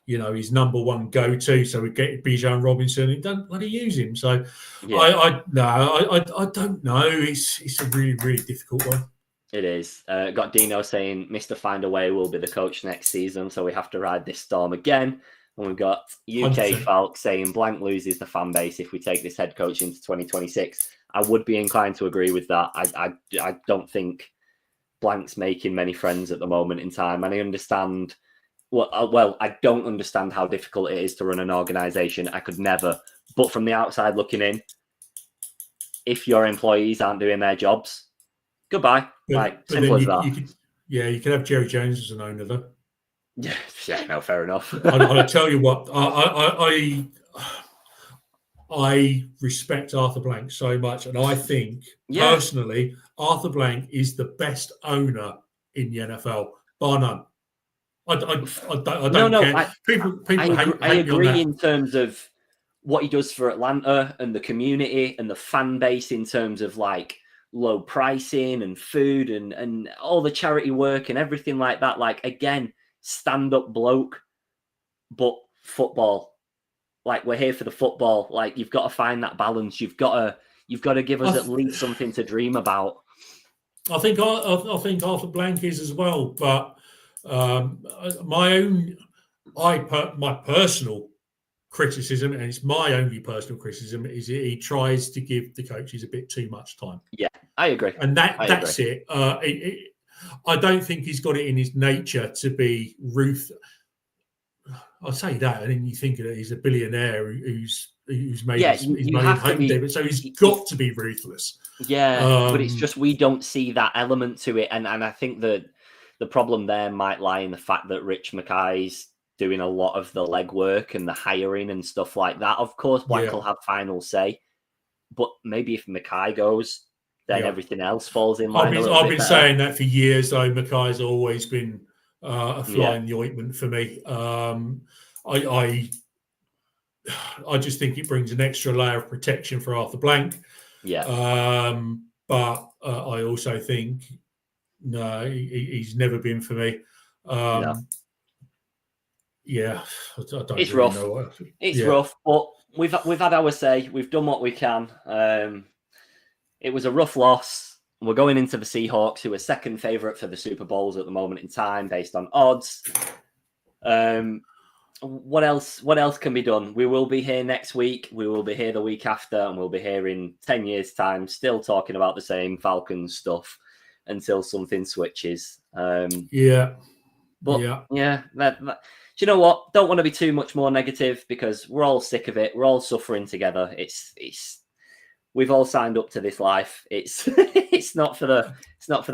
his number one go-to. So we get Bijan Robinson. He don't bloody use him. So I don't know. It's a really, really difficult one. It is. Got Dino saying Mr. Find a Way will be the coach next season, so we have to ride this storm again. And we've got UK 100%. Falk saying blank loses the fan base if we take this head coach into 2026. I would be inclined to agree with that. I don't think blank's making many friends at the moment in time. And I understand, I don't understand how difficult it is to run an organisation. I could never. But from the outside looking in, if your employees aren't doing their jobs, goodbye. Simple as that. You can have Jerry Jones as an owner, though. Yeah, no, fair enough. I'll tell you what, I respect Arthur Blank so much, and I think personally, Arthur Blank is the best owner in the NFL, bar none. I don't care. People I agree in terms of what he does for Atlanta and the community and the fan base in terms of like low pricing and food and all the charity work and everything like that. Like, again, stand-up bloke, but football. Like, we're here for the football. Like, you've got to find that balance. You've got to give us at least something to dream about. I think Arthur Blank is as well, but my personal criticism, and it's my only personal criticism, is he tries to give the coaches a bit too much time. Yeah, I agree. And that's it. I don't think he's got it in his nature to be ruthless. I say that, and then you think that he's a billionaire who's made his money, so he's got to be ruthless. Yeah, but it's just we don't see that element to it, and I think that the problem there might lie in the fact that Rich Mackay's doing a lot of the legwork and the hiring and stuff like that. Of course, Blank will have final say, but maybe if Mackay goes, then everything else falls in line. I've been saying that for years, though. Mackay's always been a fly in the ointment for me. I just think it brings an extra layer of protection for Arthur Blank. Yeah. But I also think no, he's never been for me. Yeah, I don't it's really rough. know it's rough, but we've had our say. We've done what we can. It was a rough loss. We're going into the Seahawks, who are second favourite for the Super Bowls at the moment in time, based on odds. What else can be done? We will be here next week. We will be here the week after, and we'll be here in 10 years' time, still talking about the same Falcons stuff until something switches. Do you know what? Don't want to be too much more negative because we're all sick of it. We're all suffering together. We've all signed up to this life. It's not for the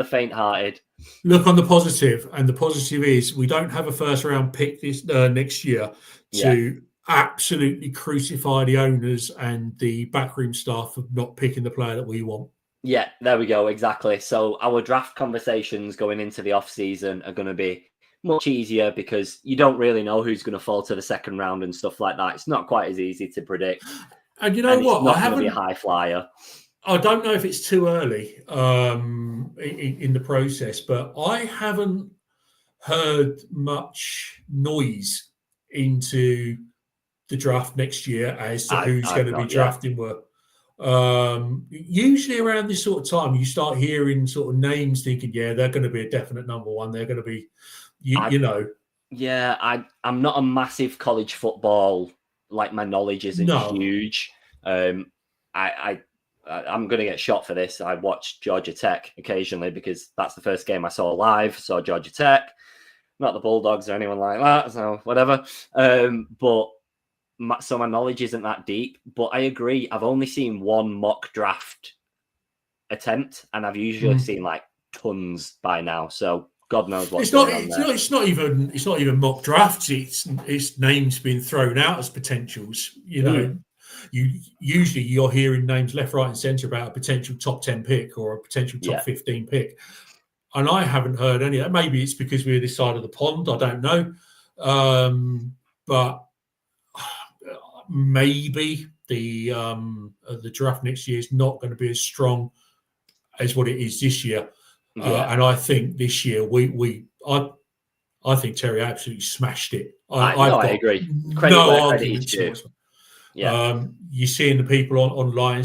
faint-hearted. Look on the positive, and the positive is we don't have a first-round pick this next year to absolutely crucify the owners and the backroom staff of not picking the player that we want. Yeah, there we go. Exactly. So our draft conversations going into the off-season are going to be much easier because you don't really know who's going to fall to the second round and stuff like that. It's not quite as easy to predict. And you know what? I haven't. Be a high flyer. I don't know if it's too early in the process, but I haven't heard much noise into the draft next year as to who's going to be drafting where. Usually around this sort of time, you start hearing sort of names, thinking, they're going to be a definite number one. They're going to be, you know. Yeah, I'm not a massive college football. Like, my knowledge isn't huge. I'm going to get shot for this. I watch Georgia Tech occasionally because that's the first game I saw live. Saw Georgia Tech, not the Bulldogs or anyone like that. So whatever. So my knowledge isn't that deep. But I agree. I've only seen one mock draft attempt, and I've usually seen like tons by now. So God knows what's going on there. It's not even mock drafts. It's names being thrown out as potentials. You know. You're hearing names left, right, and centre about a potential top 10 pick or a potential top 15 pick, and I haven't heard any. Maybe it's because we're this side of the pond. I don't know, but maybe the draft next year is not going to be as strong as what it is this year. And I think this year I think Terry absolutely smashed it. I agree. Credit no where argument credit is due. You're seeing the people online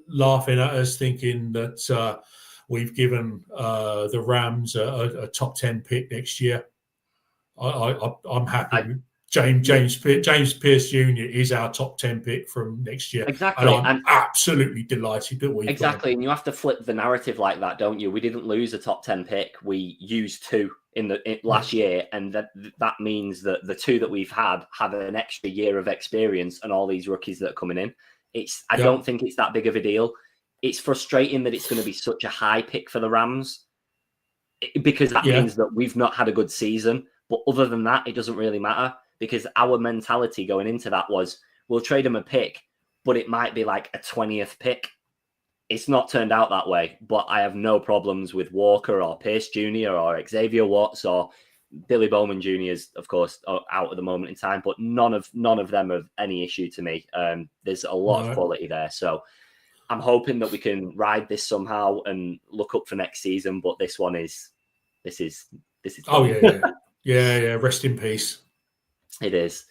laughing at us, thinking that we've given the Rams a top 10 pick next year. I'm happy. James Pierce Jr. is our top 10 pick from next year. Exactly. And I'm absolutely delighted that we've got him. And you have to flip the narrative like that, don't you? We didn't lose a top 10 pick. We used 2 in last year, and that means that the 2 that we've had have an extra year of experience, and all these rookies that are coming in. I don't think it's that big of a deal. It's frustrating that it's going to be such a high pick for the Rams, because that means that we've not had a good season. But other than that, it doesn't really matter, because our mentality going into that was, we'll trade him a pick, but it might be like a 20th pick. It's not turned out that way, but I have no problems with Walker or Pierce Jr. or Xavier Watts or Billy Bowman Jr. is, of course, out at the moment in time, but none of them have any issue to me. There's a lot of quality there. So I'm hoping that we can ride this somehow and look up for next season, but this is. Oh, yeah. Rest in peace. It is.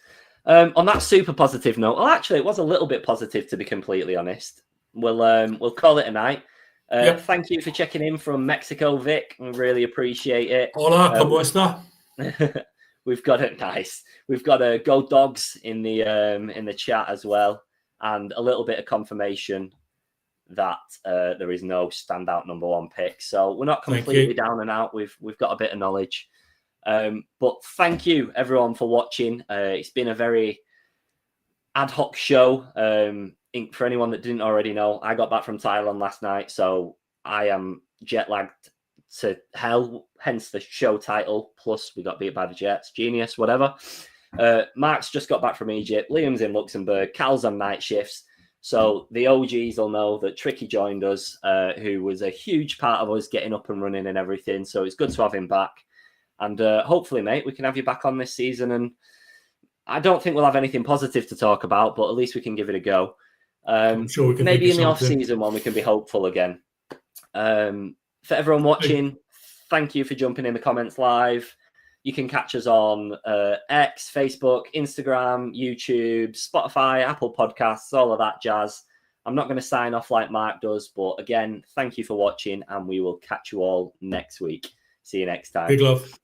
On that super positive note, well, actually, it was a little bit positive, to be completely honest. We'll call it a night. Thank you for checking in from Mexico, Vic. We really appreciate it. Hola, ¿cómo está? We've got it nice. We've got a Go Dogs in the chat as well, and a little bit of confirmation that there is no standout number 1 pick. So we're not completely down and out. We've got a bit of knowledge. But thank you everyone for watching. It's been a very ad hoc show. For anyone that didn't already know, I got back from Thailand last night, so I am jet lagged to hell, hence the show title. Plus we got beat by the Jets. Genius, whatever. Mark's just got back from Egypt. Liam's in Luxembourg. Cal's on night shifts. So the OGs will know that Tricky joined us, who was a huge part of us getting up and running and everything. So it's good to have him back. And hopefully, mate, we can have you back on this season. And I don't think we'll have anything positive to talk about, but at least we can give it a go. I'm sure we can maybe in the off-season one, we can be hopeful again. For everyone watching, thank you for jumping in the comments live. You can catch us on X, Facebook, Instagram, YouTube, Spotify, Apple Podcasts, all of that jazz. I'm not going to sign off like Mark does, but again, thank you for watching, and we will catch you all next week. See you next time. Big love.